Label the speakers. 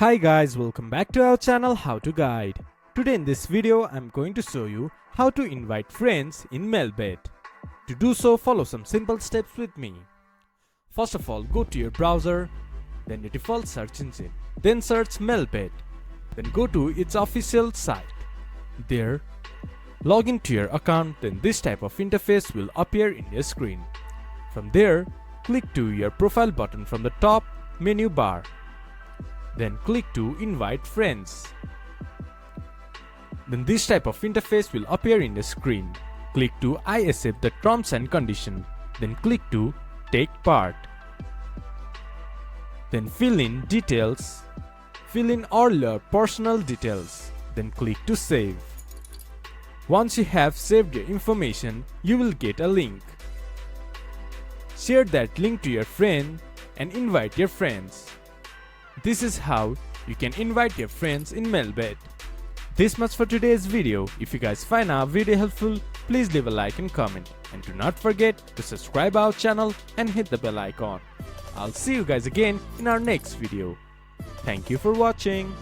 Speaker 1: Hi guys, welcome back to our channel How to Guide. Today in this video I'm going to show you how to invite friends in MelBet. To do so, follow some simple steps with me. First of all, go to your browser, then your default search engine, then search MelBet, then go to its official site. There, log into your account, then this type of interface will appear in your screen. From there, click to your profile button from the top menu bar. Then click to invite friends. Then this type of interface will appear in the screen. Click to I accept the terms and conditions. Then click to take part. Then fill in details. Fill in all your personal details. Then click to save. Once you have saved your information, you will get a link. Share that link to your friend and invite your friends. This is how you can invite your friends in MelBet. This much for today's video. If you guys find our video helpful, please leave a like and comment. And do not forget to subscribe our channel and hit the bell icon. I'll see you guys again in our next video. Thank you for watching.